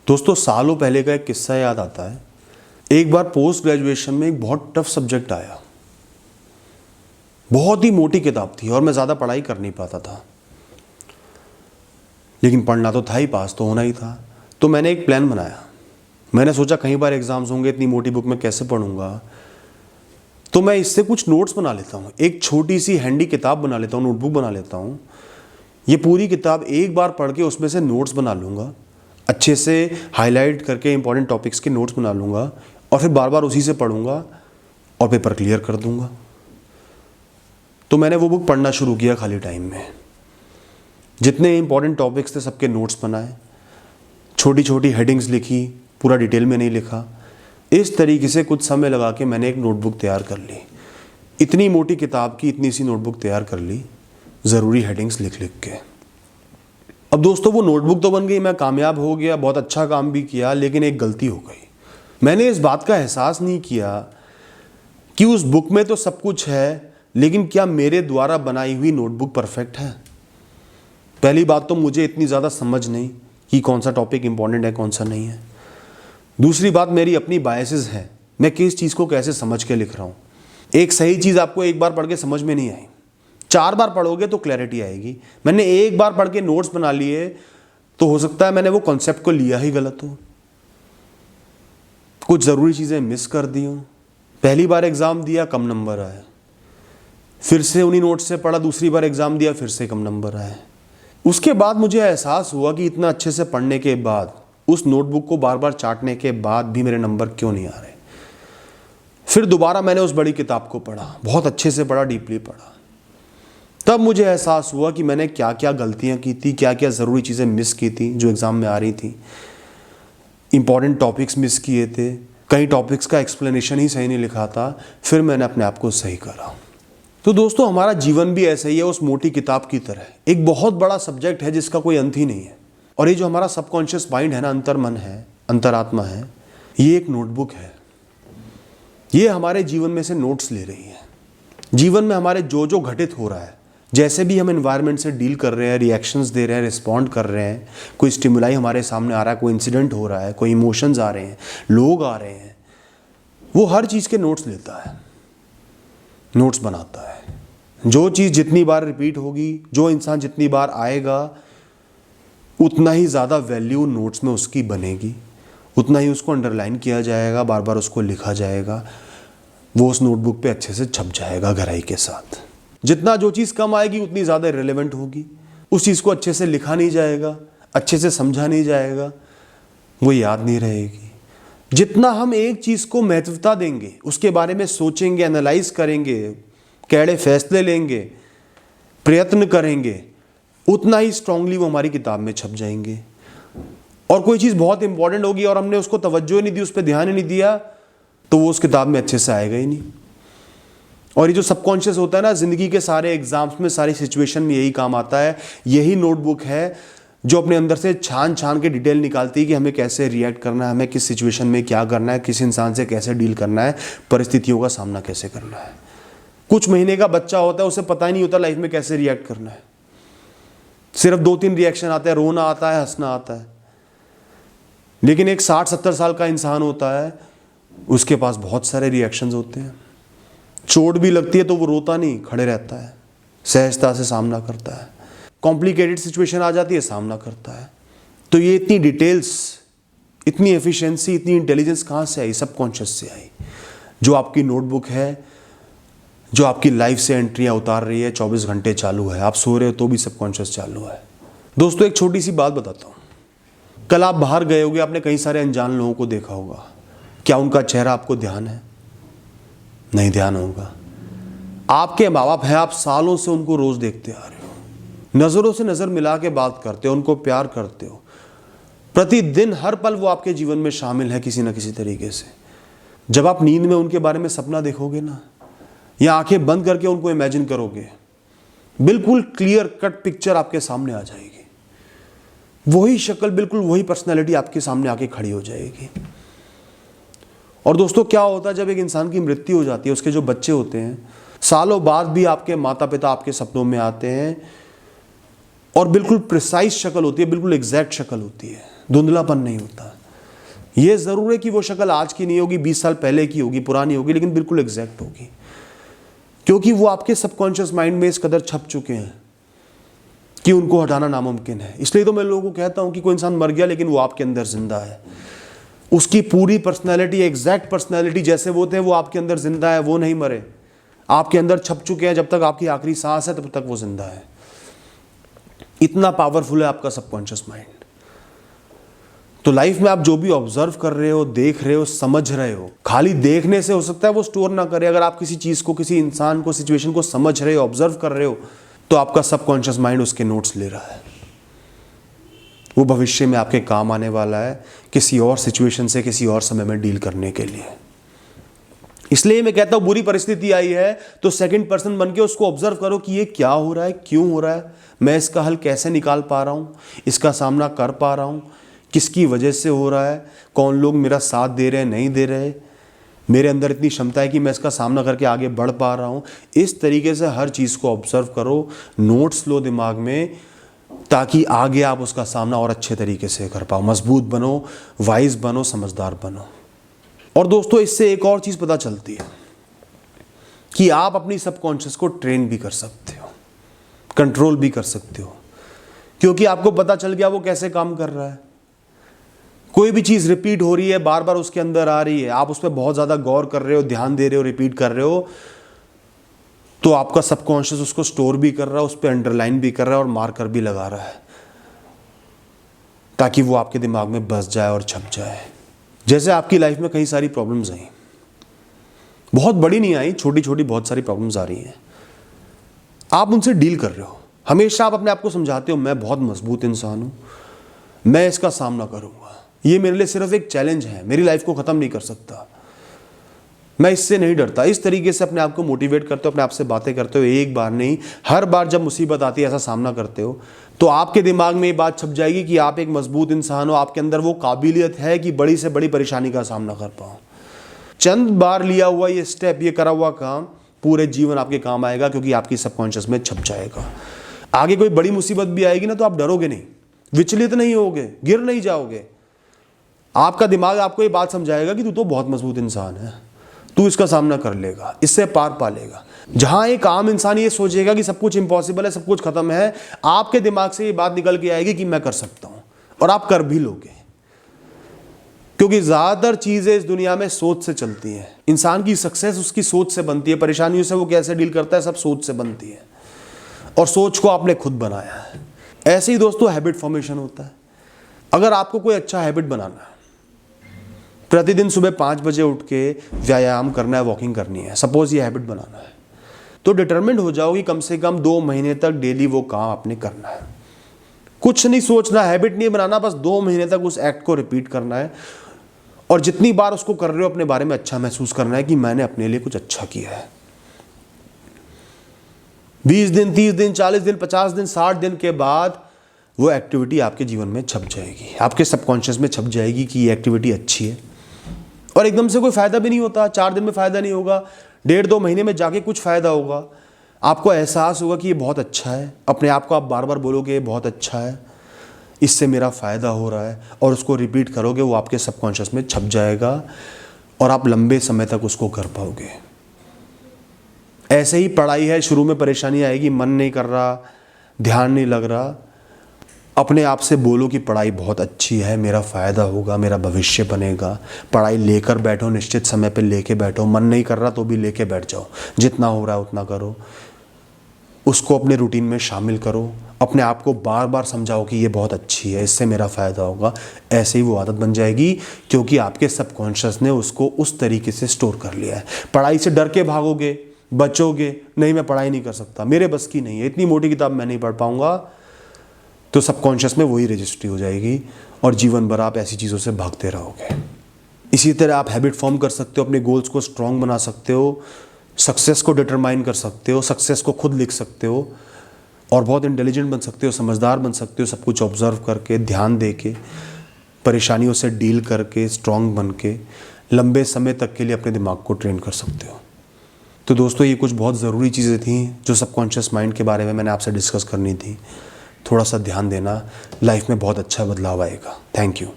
दोस्तों सालों पहले का एक किस्सा याद आता है। एक बार पोस्ट ग्रेजुएशन में एक बहुत टफ सब्जेक्ट आया। बहुत ही मोटी किताब थी और मैं ज़्यादा पढ़ाई कर नहीं पाता था, लेकिन पढ़ना तो था ही, पास तो होना ही था। तो मैंने एक प्लान बनाया। मैंने सोचा कई बार एग्जाम्स होंगे, इतनी मोटी बुक में कैसे पढ़ूंगा, तो मैं इससे कुछ नोट्स बना लेता हूँ। एक छोटी सी हैंडी किताब बना लेता हूँ, नोटबुक बना लेता हूँ। ये पूरी किताब एक बार पढ़ के उसमें से नोट्स बना लूँगा, अच्छे से हाईलाइट करके इंपॉर्टेंट टॉपिक्स के नोट्स बना लूँगा और फिर बार बार उसी से पढ़ूंगा और पेपर क्लियर कर दूंगा। तो मैंने वो बुक पढ़ना शुरू किया खाली टाइम में। जितने इंपॉर्टेंट टॉपिक्स थे सबके नोट्स बनाए, छोटी छोटी हेडिंग्स लिखी, पूरा डिटेल में नहीं लिखा। इस तरीके से कुछ समय लगा के मैंने एक नोटबुक तैयार कर ली। इतनी मोटी किताब की इतनी सी नोटबुक तैयार कर ली, ज़रूरी हेडिंग्स लिख लिख के। अब दोस्तों वो नोटबुक तो बन गई, मैं कामयाब हो गया, बहुत अच्छा काम भी किया, लेकिन एक गलती हो गई। मैंने इस बात का एहसास नहीं किया कि उस बुक में तो सब कुछ है, लेकिन क्या मेरे द्वारा बनाई हुई नोटबुक परफेक्ट है। पहली बात तो मुझे इतनी ज़्यादा समझ नहीं कि कौन सा टॉपिक इंपॉर्टेंट है, कौन सा नहीं है। दूसरी बात, मेरी अपनी बायसेस है, मैं किस चीज़ को कैसे समझ के लिख रहा हूँ। एक सही चीज़ आपको एक बार पढ़ के समझ में नहीं आई, 4 बार पढ़ोगे तो क्लैरिटी आएगी। मैंने एक बार पढ़ के नोट्स बना लिए तो हो सकता है मैंने वो कॉन्सेप्ट को लिया ही गलत हो, कुछ ज़रूरी चीज़ें मिस कर दी हूँ। पहली बार एग्ज़ाम दिया, कम नंबर आए, फिर से उन्हीं नोट्स से पढ़ा, दूसरी बार एग्ज़ाम दिया, फिर से कम नंबर आए। उसके बाद मुझे एहसास हुआ कि इतना अच्छे से पढ़ने के बाद, उस नोटबुक को बार बार चाटने के बाद भी मेरे नंबर क्यों नहीं आ रहे। फिर दोबारा मैंने उस बड़ी किताब को पढ़ा, बहुत अच्छे से पढ़ा, डीपली पढ़ा। तब मुझे एहसास हुआ कि मैंने क्या क्या गलतियां की थी, क्या क्या ज़रूरी चीज़ें मिस की थी जो एग्ज़ाम में आ रही थी। इंपॉर्टेंट टॉपिक्स मिस किए थे, कई टॉपिक्स का एक्सप्लेनेशन ही सही नहीं लिखा था। फिर मैंने अपने आप को सही करा। तो दोस्तों हमारा जीवन भी ऐसा ही है, उस मोटी किताब की तरह। एक बहुत बड़ा सब्जेक्ट है जिसका कोई अंत ही नहीं है। और ये जो हमारा सबकॉन्शियस माइंड है ना, अंतर्मन है, अंतरात्मा है, ये एक नोटबुक है। ये हमारे जीवन में से नोट्स ले रही है। जीवन में हमारे जो जो घटित हो रहा है, जैसे भी हम एनवायरनमेंट से डील कर रहे हैं, रिएक्शंस दे रहे हैं, रिस्पॉन्ड कर रहे हैं, कोई स्टिमुलाई हमारे सामने आ रहा है, कोई इंसिडेंट हो रहा है, कोई इमोशंस आ रहे हैं, लोग आ रहे हैं, वो हर चीज़ के नोट्स लेता है, नोट्स बनाता है। जो चीज़ जितनी बार रिपीट होगी, जो इंसान जितनी बार आएगा, उतना ही ज़्यादा वैल्यू नोट्स में उसकी बनेगी, उतना ही उसको अंडरलाइन किया जाएगा, बार बार उसको लिखा जाएगा, वो उस नोटबुक पे अच्छे से छप जाएगा गहराई के साथ। जितना जो चीज़ कम आएगी उतनी ज़्यादा रिलेवेंट होगी। उस चीज़ को अच्छे से लिखा नहीं जाएगा, अच्छे से समझा नहीं जाएगा, वो याद नहीं रहेगी। जितना हम एक चीज़ को महत्वता देंगे, उसके बारे में सोचेंगे, एनालाइज करेंगे, कैड़े फैसले लेंगे, प्रयत्न करेंगे, उतना ही स्ट्रांगली वो हमारी किताब में छप जाएंगे। और कोई चीज़ बहुत इंपॉर्टेंट होगी और हमने उसको तवज्जो नहीं दी, उस पर ध्यान ही नहीं दिया, तो वो उस किताब में अच्छे से आएगा ही नहीं। और ये जो सबकॉन्शियस होता है ना, ज़िंदगी के सारे एग्जाम्स में, सारी सिचुएशन में यही काम आता है। यही नोटबुक है जो अपने अंदर से छान छान के डिटेल निकालती है कि हमें कैसे रिएक्ट करना है, हमें किस सिचुएशन में क्या करना है, किस इंसान से कैसे डील करना है, परिस्थितियों का सामना कैसे करना है। कुछ महीने का बच्चा होता है, उसे पता ही नहीं होता लाइफ में कैसे रिएक्ट करना है। सिर्फ 2-3 रिएक्शन आते हैं, रोना आता है, हंसना आता है। लेकिन एक 60-70 साल का इंसान होता है, उसके पास बहुत सारे रिएक्शंस होते हैं। चोट भी लगती है तो वो रोता नहीं, खड़े रहता है, सहजता से सामना करता है। कॉम्प्लिकेटेड सिचुएशन आ जाती है, सामना करता है। तो ये इतनी डिटेल्स, इतनी एफिशिएंसी, इतनी इंटेलिजेंस कहाँ से आई? सबकॉन्शियस से आई। जो आपकी नोटबुक है, जो आपकी लाइफ से एंट्रियाँ उतार रही है, 24 घंटे चालू है। आप सो रहे हो तो भी सबकॉन्शियस चालू है। दोस्तों एक छोटी सी बात बताता हूँ। कल आप बाहर गए होगे, आपने कई सारे अनजान लोगों को देखा होगा। क्या उनका चेहरा आपको ध्यान है? नहीं ध्यान होगा। आपके माँ बाप हैं, आप सालों से उनको रोज देखते आ रहे हो, नजरों से नजर मिला के बात करते हो, उनको प्यार करते हो, प्रतिदिन हर पल वो आपके जीवन में शामिल है किसी ना किसी तरीके से। जब आप नींद में उनके बारे में सपना देखोगे ना, या आंखें बंद करके उनको इमेजिन करोगे, बिल्कुल क्लियर कट पिक्चर आपके सामने आ जाएगी। वही शक्ल, बिल्कुल वही पर्सनैलिटी आपके सामने आके खड़ी हो जाएगी। और दोस्तों क्या होता है जब एक इंसान की मृत्यु हो जाती है, उसके जो बच्चे होते हैं, सालों बाद भी आपके माता पिता आपके सपनों में आते हैं और बिल्कुल प्रिसाइज शक्ल होती है, बिल्कुल एग्जैक्ट शक्ल होती है। धुंधलापन नहीं होता। ये ज़रूर है कि वो शक्ल आज की नहीं होगी, 20 साल पहले की होगी, पुरानी होगी, लेकिन बिल्कुल एग्जैक्ट होगी, क्योंकि वो आपके सबकॉन्शियस माइंड में इस कदर छप चुके हैं कि उनको हटाना नामुमकिन है। इसलिए तो मैं लोगों को कहता हूं कि कोई इंसान मर गया लेकिन वो आपके अंदर जिंदा है। उसकी पूरी पर्सनैलिटी, एग्जैक्ट पर्सनैलिटी जैसे वो थे, वो आपके अंदर जिंदा है, वो नहीं मरे, आपके अंदर छप चुके हैं। जब तक आपकी आखिरी सांस है तब तक वो जिंदा है। इतना पावरफुल है आपका सबकॉन्शियस माइंड। तो लाइफ में आप जो भी ऑब्जर्व कर रहे हो, देख रहे हो, समझ रहे हो, खाली देखने से हो सकता है वो स्टोर ना करे। अगर आप किसी चीज को, किसी इंसान को, सिचुएशन को समझ रहे हो, ऑब्जर्व कर रहे हो, तो आपका सबकॉन्शियस माइंड उसके नोट्स ले रहा है। वो भविष्य में आपके काम आने वाला है, किसी और सिचुएशन से, किसी और समय में डील करने के लिए। इसलिए मैं कहता हूं, बुरी परिस्थिति आई है तो सेकंड पर्सन बन के उसको ऑब्जर्व करो कि ये क्या हो रहा है, क्यों हो रहा है, मैं इसका हल कैसे निकाल पा रहा हूं, इसका सामना कर पा रहा हूं, किसकी वजह से हो रहा है, कौन लोग मेरा साथ दे रहे हैं, नहीं दे रहे, मेरे अंदर इतनी क्षमता है कि मैं इसका सामना करके आगे बढ़ पा रहा हूं। इस तरीके से हर चीज़ को ऑब्जर्व करो, नोट्स लो दिमाग में, ताकि आगे आप उसका सामना और अच्छे तरीके से कर पाओ, मजबूत बनो, वाइज बनो, समझदार बनो। और दोस्तों, इससे एक और चीज़ पता चलती है कि आप अपनी सबकॉन्शियस को ट्रेन भी कर सकते हो, कंट्रोल भी कर सकते हो, क्योंकि आपको पता चल गया वो कैसे काम कर रहा है। कोई भी चीज़ रिपीट हो रही है, बार बार उसके अंदर आ रही है, आप उस पर बहुत ज़्यादा गौर कर रहे हो, ध्यान दे रहे हो, रिपीट कर रहे हो, तो आपका सबकॉन्शियस उसको स्टोर भी कर रहा है, उस पर अंडरलाइन भी कर रहा है और मार्कर भी लगा रहा है, ताकि वो आपके दिमाग में बस जाए और छप जाए। जैसे आपकी लाइफ में कई सारी प्रॉब्लम्स आई, बहुत बड़ी नहीं आई, छोटी छोटी बहुत सारी प्रॉब्लम्स आ रही हैं, आप उनसे डील कर रहे हो। हमेशा आप अपने आप को समझाते हो, मैं बहुत मजबूत इंसान हूं, मैं इसका सामना करूंगा, ये मेरे लिए सिर्फ एक चैलेंज है, मेरी लाइफ को ख़त्म नहीं कर सकता, मैं इससे नहीं डरता। इस तरीके से अपने आप को मोटिवेट करते हो, अपने आप से बातें करते हो। एक बार नहीं, हर बार जब मुसीबत आती है, ऐसा सामना करते हो, तो आपके दिमाग में ये बात छप जाएगी कि आप एक मजबूत इंसान हो, आपके अंदर वो काबिलियत है कि बड़ी से बड़ी परेशानी का सामना कर पाओ। चंद बार लिया हुआ ये स्टेप, ये करा हुआ काम पूरे जीवन आपके काम आएगा, क्योंकि आपकी सबकॉन्शियस में छप जाएगा। आगे कोई बड़ी मुसीबत भी आएगी ना, तो आप डरोगे नहीं, विचलित नहीं होगे, गिर नहीं जाओगे। आपका दिमाग आपको ये बात समझाएगा कि तू तो बहुत मजबूत इंसान है, तू इसका सामना कर लेगा, इससे पार पा लेगा। जहां एक आम इंसान ये सोचेगा कि सब कुछ इम्पॉसिबल है, सब कुछ खत्म है, आपके दिमाग से ये बात निकल के आएगी कि मैं कर सकता हूं, और आप कर भी लोगे। क्योंकि ज्यादातर चीजें इस दुनिया में सोच से चलती हैं। इंसान की सक्सेस उसकी सोच से बनती है, परेशानियों से वो कैसे डील करता है, सब सोच से बनती है, और सोच को आपने खुद बनाया है। ऐसे ही दोस्तों हैबिट फॉर्मेशन होता है। अगर आपको कोई अच्छा हैबिट बनाना है, प्रतिदिन सुबह 5 बजे उठ के व्यायाम करना है, वॉकिंग करनी है, सपोज ये हैबिट बनाना है, तो डिटरमिन्ड हो जाओ कि कम से कम 2 महीने तक डेली वो काम आपने करना है। कुछ नहीं सोचना, हैबिट नहीं बनाना, बस 2 महीने तक उस एक्ट को रिपीट करना है, और जितनी बार उसको कर रहे हो अपने बारे में अच्छा महसूस करना है कि मैंने अपने लिए कुछ अच्छा किया है। 20 दिन, 30 दिन, 40 दिन, 50 दिन, 60 दिन के बाद वो एक्टिविटी आपके जीवन में छप जाएगी, आपके सबकॉन्शियस में छप जाएगी कि ये एक्टिविटी अच्छी है। और एकदम से कोई फायदा भी नहीं होता, 4 दिन में फायदा नहीं होगा, 1.5-2 महीने में जाके कुछ फायदा होगा। आपको एहसास होगा कि ये बहुत अच्छा है, अपने आप को आप बार बार बोलोगे ये बहुत अच्छा है, इससे मेरा फ़ायदा हो रहा है, और उसको रिपीट करोगे, वो आपके सबकॉन्शियस में छप जाएगा और आप लंबे समय तक उसको कर पाओगे। ऐसे ही पढ़ाई है, शुरू में परेशानी आएगी, मन नहीं कर रहा, ध्यान नहीं लग रहा, अपने आप से बोलो कि पढ़ाई बहुत अच्छी है, मेरा फ़ायदा होगा, मेरा भविष्य बनेगा। पढ़ाई लेकर बैठो, निश्चित समय पे लेके बैठो, मन नहीं कर रहा तो भी लेके बैठ जाओ, जितना हो रहा है उतना करो, उसको अपने रूटीन में शामिल करो, अपने आप को बार बार समझाओ कि ये बहुत अच्छी है, इससे मेरा फ़ायदा होगा। ऐसे ही वो आदत बन जाएगी, क्योंकि आपके सबकॉन्शियस ने उसको उस तरीके से स्टोर कर लिया है। पढ़ाई से डर के भागोगे, बचोगे, नहीं मैं पढ़ाई नहीं कर सकता, मेरे बस की नहीं है, इतनी मोटी किताब मैं नहीं पढ़ पाऊंगा, तो सबकॉन्शियस में वही रजिस्ट्री हो जाएगी और जीवन भर आप ऐसी चीज़ों से भागते रहोगे। इसी तरह आप हैबिट फॉर्म कर सकते हो, अपने गोल्स को स्ट्रॉन्ग बना सकते हो, सक्सेस को डिटरमाइन कर सकते हो, सक्सेस को खुद लिख सकते हो, और बहुत इंटेलिजेंट बन सकते हो, समझदार बन सकते हो, सब कुछ ऑब्जर्व करके, ध्यान दे के, परेशानियों से डील करके, स्ट्रॉन्ग बन के लंबे समय तक के लिए अपने दिमाग को ट्रेन कर सकते हो। तो दोस्तों, ये कुछ बहुत ज़रूरी चीज़ें थी जो सबकॉन्शियस माइंड के बारे में मैंने आपसे डिस्कस करनी थी। थोड़ा सा ध्यान देना, लाइफ में बहुत अच्छा बदलाव आएगा। Thank you.